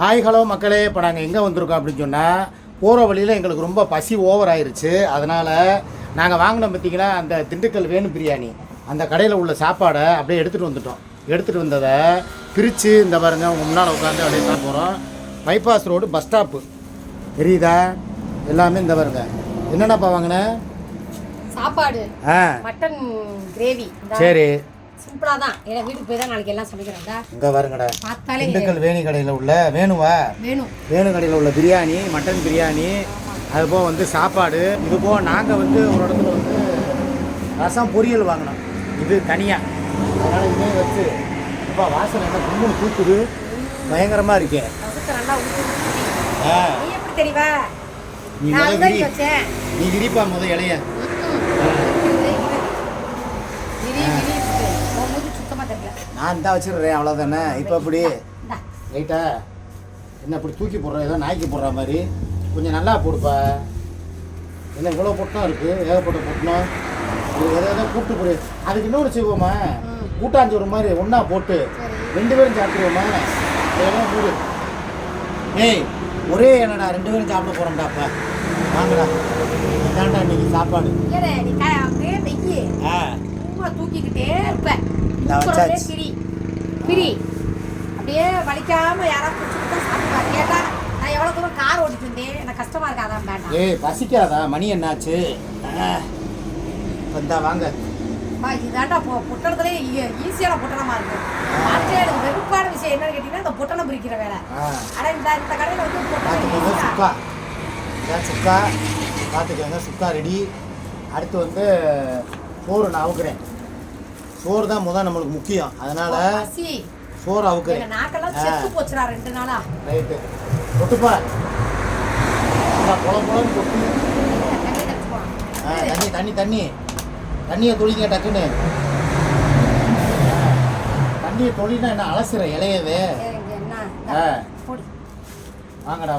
Hi hello மக்களே, இப்போ நாங்கள் எங்கே வந்திருக்கோம் அப்படின்னு சொன்னால், போகிற வழியில் எங்களுக்கு ரொம்ப பசி ஓவர் ஆயிடுச்சு. அதனால் நாங்கள் வாங்கினோம் பார்த்திங்கன்னா அந்த திண்டுக்கல் வேணு பிரியாணி, அந்த கடையில் உள்ள சாப்பாடை அப்படியே எடுத்துகிட்டு வந்துட்டோம். எடுத்துகிட்டு வந்ததை பிரித்து இந்த பாருங்க உங்கள் முன்னால் உட்காந்து அப்படியே தான் போகிறோம். பைபாஸ் ரோடு பஸ் ஸ்டாப்பு தெரியுதா? எல்லாமே இந்த பாருங்க. என்னென்னப்பா வாங்கினேன்? சாப்பாடு, மட்டன் கிரேவி. சரி, சிம்பிளா தான். ஏன்னா வீட்டுக்கு போய் தான் நாளைக்கு எல்லாம் சமைக்கிறேன்டா. இங்கே பாருங்கடா, பார்த்தாலே திண்டுக்கல் வேணி கடையில் உள்ள வேணு கடையில் உள்ள பிரியாணி, மட்டன் பிரியாணி, அதுபோக வந்து சாப்பாடு. இது போக நாங்கள் வந்து ஒரு இடத்துல வந்து ரசம் பொரியல் வாங்கினோம். இது தனியாக. அதனால் இதே வச்சு இப்போ வாசனை என்ன கும்பல் தூக்குது, பயங்கரமாக இருக்கே. எப்படி தெரியவா? நீ விரிப்பா முத இலைய. நான் தான் வச்சிடுறேன், அவ்வளோதானே. இப்போ அப்படி ரைட்டா என்ன இப்படி தூக்கி போடுற, ஏதோ நாய்க்கு போடுற மாதிரி கொஞ்சம் நல்லா போடுப்பா. என்ன இவ்வளோ பொட்டணும் இருக்குது, ஏகப்பட்ட பொட்டணும். எதோ கூப்பிட்டு போடு. அதுக்கு இன்னொரு செய்வோமா, கூட்டாஞ்சோறு மாதிரி ஒன்றா போட்டு 2 பேரும் சாப்பிடுவோமா? எல்லாம் போடு. ஏய் ஒரே என்னடா 2 பேரும் சாப்பிட போகிறோம்டாப்பா. வாங்கடா, இதாண்டா இன்னைக்கு சாப்பாடு. தூக்கிக்கிட்டே இருப்பேன். அப்படியே வலிக்காம யாராவது பிடிச்சிட்டு சாப்பிடுவாங்க. கேட்டா நான் எவ்வளோ தூரம் கார் ஓட்டிட்டு இருந்தேன், எனக்கு கஷ்டமா இருக்காதான் வேண்டாம். ஏய் பசிக்காதா? மணி என்னாச்சு? வந்தா வாங்க. இதாண்டா புட்டணத்துல ஈஸியான புட்டணமா இருக்கு. எனக்கு வெறுப்பான விஷயம் என்னன்னு கேட்டீங்கன்னா இந்த புட்டணம் பிரிக்கிற வேலை. ஆனா இந்த கடையில் வந்து சுக்கா, சுக்கா பார்த்துக்கோங்க. சுக்கா ரெடி. அடுத்து வந்து சோறு நான் அவுக்குறேன். சோறு தான் முதல் நம்மளுக்கு முக்கியம். அதனால சோறு அவுக்குறேன். நாக்கெல்லாம் செத்து போச்சுடா 2 நாளா. ரைட்டு கொட்டுப்பா, குளம் கொட்டு. தண்ணியை தொழிங்க டக்குன்னு. தண்ணியை தொழினா என்ன அலசுற இலையவே. வாங்கடா.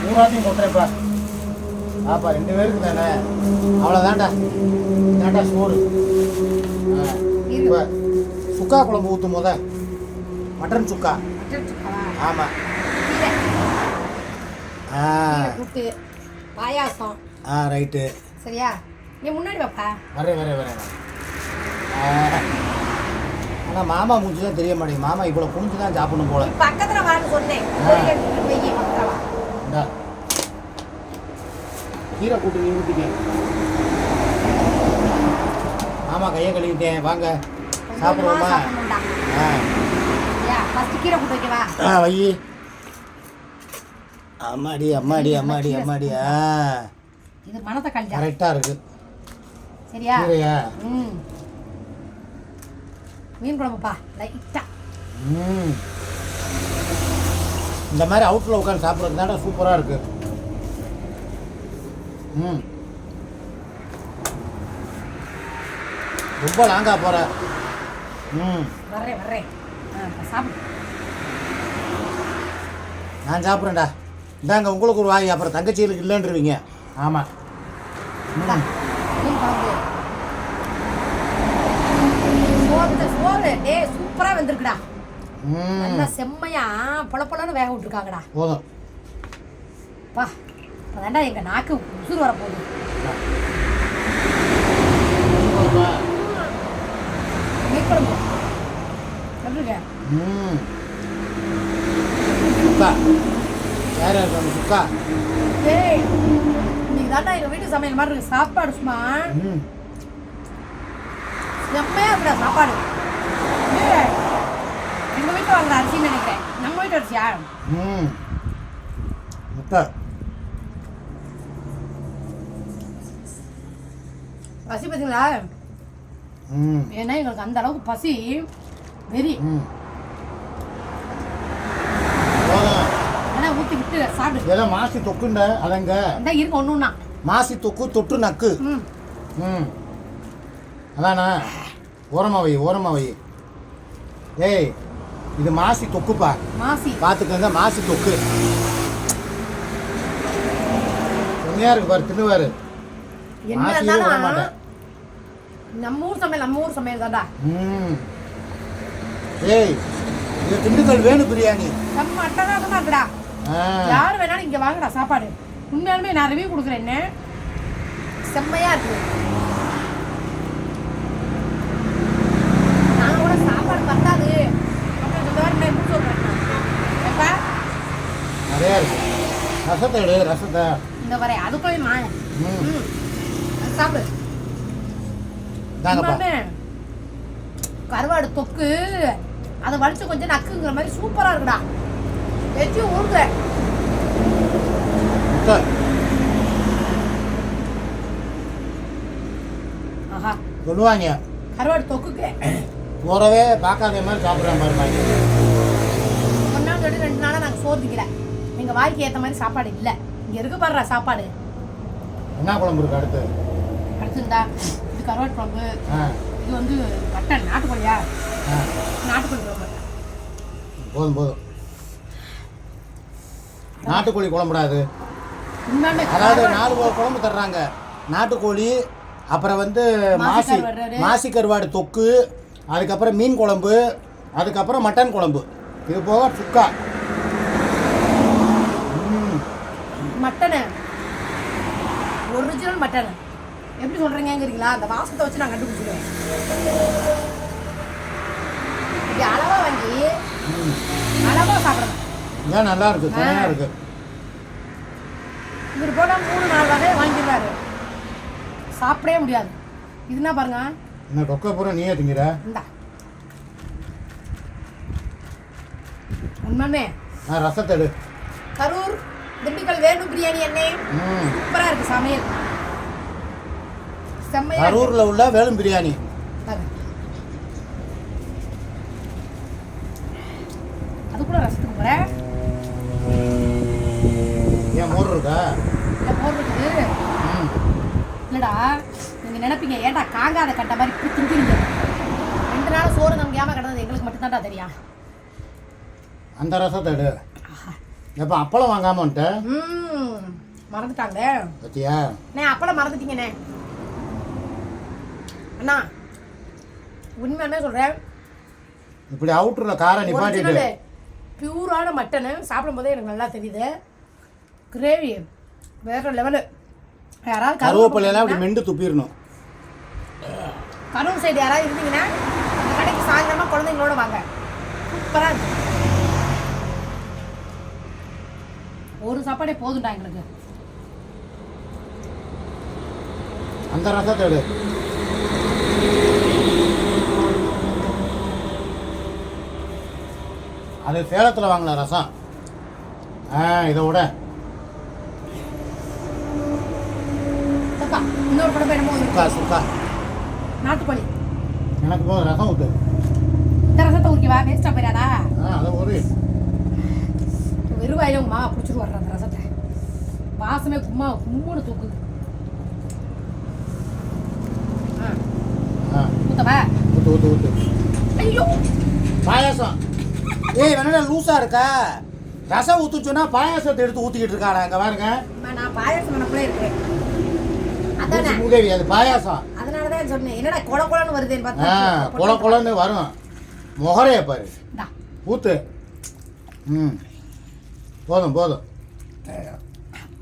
மூணாத்தையும் கொட்டுறேன்ப்பா. ஆப்பா 2 பேருக்கு தானே, அவ்வளோதான்டா. தாண்டா சோறு. இப்போ சுக்கா குழம்பு ஊற்றும் போத, மட்டன் சுக்கா. ஆமாம். பாயாசம். ரைட்டு. சரியா? நீ முன்னாடி வாப்பா. வரேன். ஆனால் மாமா மூஞ்சி தான் தெரிய மாட்டேங்குது. மாமா இவ்வளோ குனிஞ்சு தான் சாப்பிடணும் போல. பக்கத்தில் வான்னு சொன்னேன். கீரை கூட்டு நீ ஊற்றிக்க. ஆமாம், கையை கழுவிட்டேன். வாங்க சாப்பிடுவோமா? கீரை கூட்டு வைக்கவா? வை. அம்மாடி. இது மணத்தக்காளி கரெக்டாக இருக்கு. சரியா? கீரையா? மீன் குழம்புப்பா லைட்டா. இந்த மாதிரி அவுட்டில் உட்காந்து சாப்பிட்றது தானே சூப்பராக இருக்கு. ரொம்ப லாங்கா போற. வரேன். சாப்பிடு. நான் சாப்பிட்றேன்டா. இந்தாங்க உங்களுக்கு ஒரு வாய். அப்புறம் தங்கச்சிகளுக்கு இல்லைன்றீங்க. ஆமாம். சோறு சூப்பரா வந்திருக்குடா. நல்லா செம்மையா பொலன்னு வேக விட்டுருக்காங்கடா. போதும் பா. அதாண்டா எங்க நாக்கு உசுறு வர போகுது. சுக்கா. இன்னைக்கு தாண்டா எங்க வீட்டு சமையல் மாதிரி இருக்கு. சாப்பாடு சும்மா செம்மையா இருக்குடா சாப்பாடு. எங்க வீட்டு வாங்குற அரிசின்னு நினைக்கிறேன். நம்ம வீட்டு அரிசியா? முட்டை பசி பார்த்தீங்களா? ஏன்னா எங்களுக்கு அந்த அளவுக்கு பசி வெறி. ஆனால் ஊற்றி விட்டு சாப்பிடு. இதெல்லாம் மாசி தொக்குண்ட அதங்க இந்த இருக்கு ஒன்றுன்னா மாசி தொக்கு தொட்டு நக்கு. அதானா? ஓரமா வை. ஏய் இது மாசி தொக்குப்பா. மாசி பார்த்துக்கங்க. மாசி தொக்கு செம்மையா இருக்கு பாரு. தின்னுவாரு. என்ன நம்ம ஊர் சமையல் தான்டா. ஏய் இது திண்டுக்கல் வேணு பிரியாணி. செம்ம அட்டகாசமா இருக்குடா. யார் வேணாலும் இங்க வாங்கடா சாப்பாடு. உண்மையாலுமே நான் ரிவ்யூ கொடுக்குறேன். என்ன செம்மையா இருக்கு. நான் கூட சாப்பாடு பத்தாது அப்படின்னு சொல்லுவாரு. நான் எப்படி சொல்றேன் எப்பா நிறையா இருக்கு. ரசத்தை எடு, ரசத்தை இந்த வரை அதுக்குள்ளே மாய சாப்பிடு. தாங்கப்பா. கருவாடு தொக்கு அதை வலிச்சு கொஞ்சம் நக்குங்கிற மாதிரி சூப்பரா இருக்குடா. வெச்சும் ஊருக்குற ஆஹா சொல்லுவாங்க கருவாடு தொக்குக்கு போறவே பார்க்காத மாதிரி சாப்பிட்ற மாதிரி. ஒரு நாள் சொல்லி 2 நாளாக நாங்கள் சோதிக்கல. எங்கள் வாய்க்கு ஏற்ற மாதிரி சாப்பாடு இல்லை. இங்கே இருக்கு பாடுறா சாப்பாடு. என்ன குழம்பு இருக்கு அடுத்து? அடுத்துருந்தா இது கருவாட்டு குழம்பு. இது வந்து மட்டன் நாட்டுக்கோழியா? நாட்டுக்கோழி குழம்பு. போதும் போதும். நாட்டுக்கோழி குழம்புடாது. அதாவது 4 குழம்பு தர்றாங்க. நாட்டுக்கோழி, அப்புறம் வந்து மாசி கருவாடு தொக்கு, அதுக்கப்புறம் மீன் குழம்பு, அதுக்கப்புறம் மட்டன் குழம்பு, இது போக சுக்கா. மட்டனு ஒரிஜினல் மட்டன் எப்படி சொல்கிறீங்கிறீங்களா? அந்த வாசத்தை வச்சு நான் கண்டுபிடிச்சிடுவேன். இது அளவாக வாங்கி அளவாக சாப்பிடணும். ஏன் நல்லா இருக்கு, தனியாக இருக்கு. இவர் போனால் 3-4 வகை வாங்கிடுவாரு. சாப்பிடவே முடியாது. இதுனா பாருங்க. என்ன கொக்கை பூரா நீயே திங்கிற? இந்தா உண்மைமே ரசத்தை எடு. கரூர் திண்டுக்கல் வேணு பிரியாணி எண்ணெய் சூப்பரா இருக்கு. சமையல் செம்மையா. கரூர்ல உள்ள வேலும் பிரியாணி. அது கூட ரசத்துக்கு போறேன். ஏன் மோர் இருக்கா? இல்லை மோர் இருக்குது. இல்லடா நீங்க நினைப்பீங்க ஏன்டா காங்காத கட்ட மாதிரி இப்படி திங்கிறீங்க. 2 நாள் சோறு நமக்கு ஏமா கிடந்தது எங்களுக்கு மட்டும்தான்டா தெரியும். அந்த ரசத்தை எடு. எப்போ அப்பளம் வாங்காம வந்துட்ட? மறந்துட்டாங்க பத்தியா? நான் அப்பளம் மறந்துட்டீங்கண்ணே. அண்ணா உண்மையானே சொல்கிறேன். இப்படி அவுட்டரில் காரை நிப்பாட்டிட்டு பியூரான மட்டனு சாப்பிடும் போதே எனக்கு நல்லா தெரியுது. கிரேவி வேற லெவலு. யாராவது கருவேப்பிலையெல்லாம் இப்படி மெண்டு துப்பிடணும். கரூர் சைடு யாராவது இருந்தீங்கன்னா அந்த கடைக்கு சாயந்தரமாக குழந்தைங்களோட வாங்க. சூப்பராக இருக்கு. ஒரு சாப்பாடே போதும்டா எங்களுக்கு. அந்த ரசத்தை எடு. அது சேலத்தில் வாங்கல ரசம். இதை விட இன்னொரு குழம்பு என்னமோ சுக்கா சுக்கா நாட்டுக்கோழி. எனக்கு போதும், ரசம் ஊற்று. இந்த ரசத்தை ஊற்றிவா, வேஸ்ட்டாக போயிடாதா? அதை ஒரு வெறுவாயில உமா பிடிச்சிட்டு வர்ற அந்த ரசத்தை. வாசமே கும்மா கும்முன்னு தூக்குது. ஊத்தவா? ஊற்று ஊற்று ஊற்று. ஐயோ பாயாசம். ஏய் வேணா லூஸா இருக்கா? ரசம் ஊற்று சொன்னா பாயாசத்தை எடுத்து ஊற்றிக்கிட்டு இருக்காடா. அங்கே பாருங்க. நான் பாயாசம் பண்ணக்குள்ளே இருக்கிறேன். அதானே மூதேவி, அது பாயாசம். அதனாலதான் சொன்னேன் என்னடா கொல கொலன்னு வருதுன்னு பார்த்தா. கொல கொலன்னு வரும். முகரைய பாரு. ஊத்து. போதும் போதும்.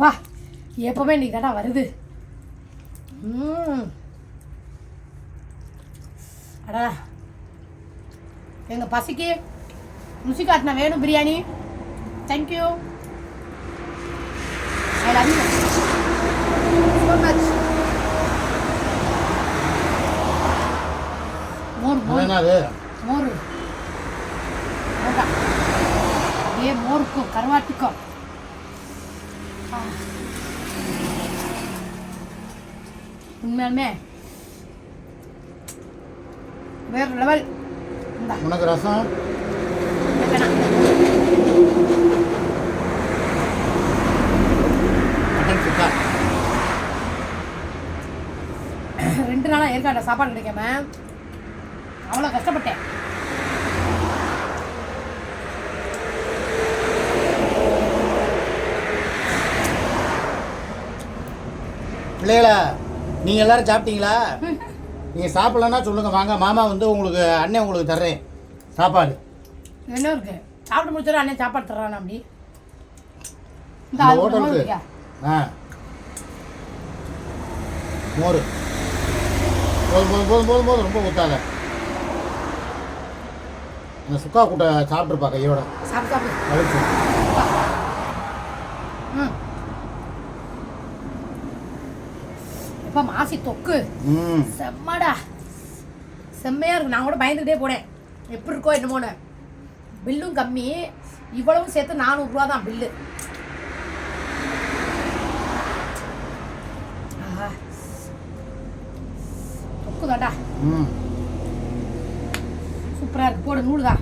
வா எப்பவுமே இன்னைக்கு தாடா வருது. அடா எங்க பசிக்கு ருசி காட்டின வேணும் biryani. Thank you. I love you so much. மோர் அப்படியே மோருக்கும் கருவாட்டுக்கும் உண்மையாலுமே வேற லெவல். உனக்கு ரசம் ரெண்டு நாளாக ஏற்காட்டில் சாப்பாடு கிடைக்காம அவ்வளோ கஷ்டப்பட்டேன். பிள்ளைகளா நீங்கள் எல்லாரும் சாப்பிட்டீங்களா? நீங்கள் சாப்பிட்லன்னா சொல்லுங்கள், வாங்க மாமா வந்து உங்களுக்கு அண்ணன் உங்களுக்கு தர்றேன். சாப்பாடு என்ன இருக்கு சாப்பிட்டு முடிச்சாரு அண்ணன் சாப்பாடு தர்றானா அப்படி இந்த இந்த ஆளு ஹோட்டலுக்கு இருக்கா? ஆ மோர் போதும் போதும் போதும் போதும் போதும் ரொம்ப ஊற்றாத அந்த சுக்கா கூட்டை சாப்பிட்ருப்பா கையோட சாப்பிட்டு சாப்பிடு வலிச்சு ம் எப்போ மாசி தொக்கு ம் செம்மடா செம்மையாக இருக்கும் நான் கூட பயந்துக்கிட்டே போனேன் எப்படி இருக்கோ என்னமோன்னு பில்லும் கம்மி இவ்வளவும் சேர்த்து 400 ரூபா தான் பில்லு தொக்கு தாண்டா ம் சூப்பராக இருக்கு போடு நூலுதா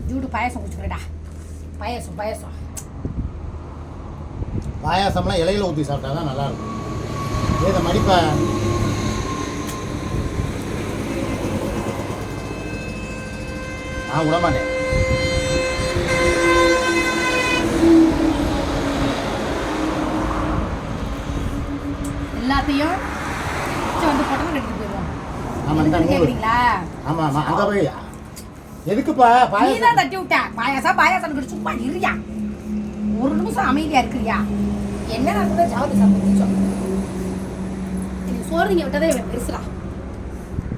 ஜூடு பாயசம் குடிச்சுக்கிறேடா பாயசம் பாயசம் பாயாசம்லாம் இலையில ஊற்றி சாப்பிட்டா தான் நல்லாயிருக்கும் ஏதை மடிப்பா நான் விட மாட்டேன் எல்லாத்தையும் வந்து பொட்டலம் கட்டிட்டு போயிடுவோம் ஆமாம் இந்த நூல் கேட்குறீங்களா ஆமாம் ஆமாம் அங்கே போய் எதுக்குப்பா நீ பாயாசம் தான் தட்டி விட்ட பாயாசம் பாயாசம் சும்மா இருயா ஒரு நிமிஷம் அமைதியா இருக்கிறியா என்ன நடந்தது ஜாவது சாப்பிட்டு சோறு நீங்க விட்டதே இவன் பெருசுடா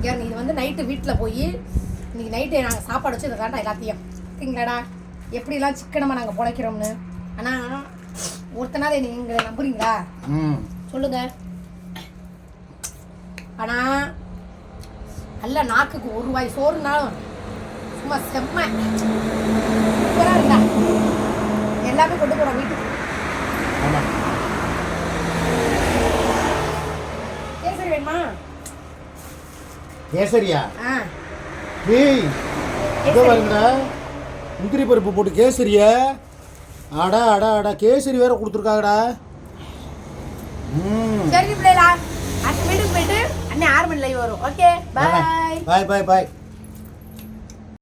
ஏன் இது வந்து நைட்டு வீட்டில் போய் இன்னைக்கு நைட்டு நாங்கள் சாப்பாடு வச்சு இதை தாண்டா எல்லாத்தையும் சரிங்களாடா எப்படிலாம் சிக்கனமாக நாங்கள் பிழைக்கிறோம்னு ஆனால் ஒருத்தனால நீங்களை நம்புறீங்களா ம் சொல்லுங்க ஆனால் நல்ல நாக்குக்கு ஒரு வாய் சோறுனாலும் சும்மா செம்ம சூப்பராக இருந்தா எல்லாமே கொண்டு போகிறோம் வீட்டுக்கு ஆமாம் கேசரி வேணுமா கேசரியா ஆ ஏய் இதோ பாருங்கடா முந்திரி பருப்பு போட்டு கேசரியா அடா அடா அடா கேசரி வேற கொடுத்துருக்காங்கடா ம் சரி பிள்ளைகளா அடுத்த வீட்டுக்கு போயிட்டு அண்ணன் 6 மணி லைவ் வரும் ஓகே பாய் பாய் பாய் பாய்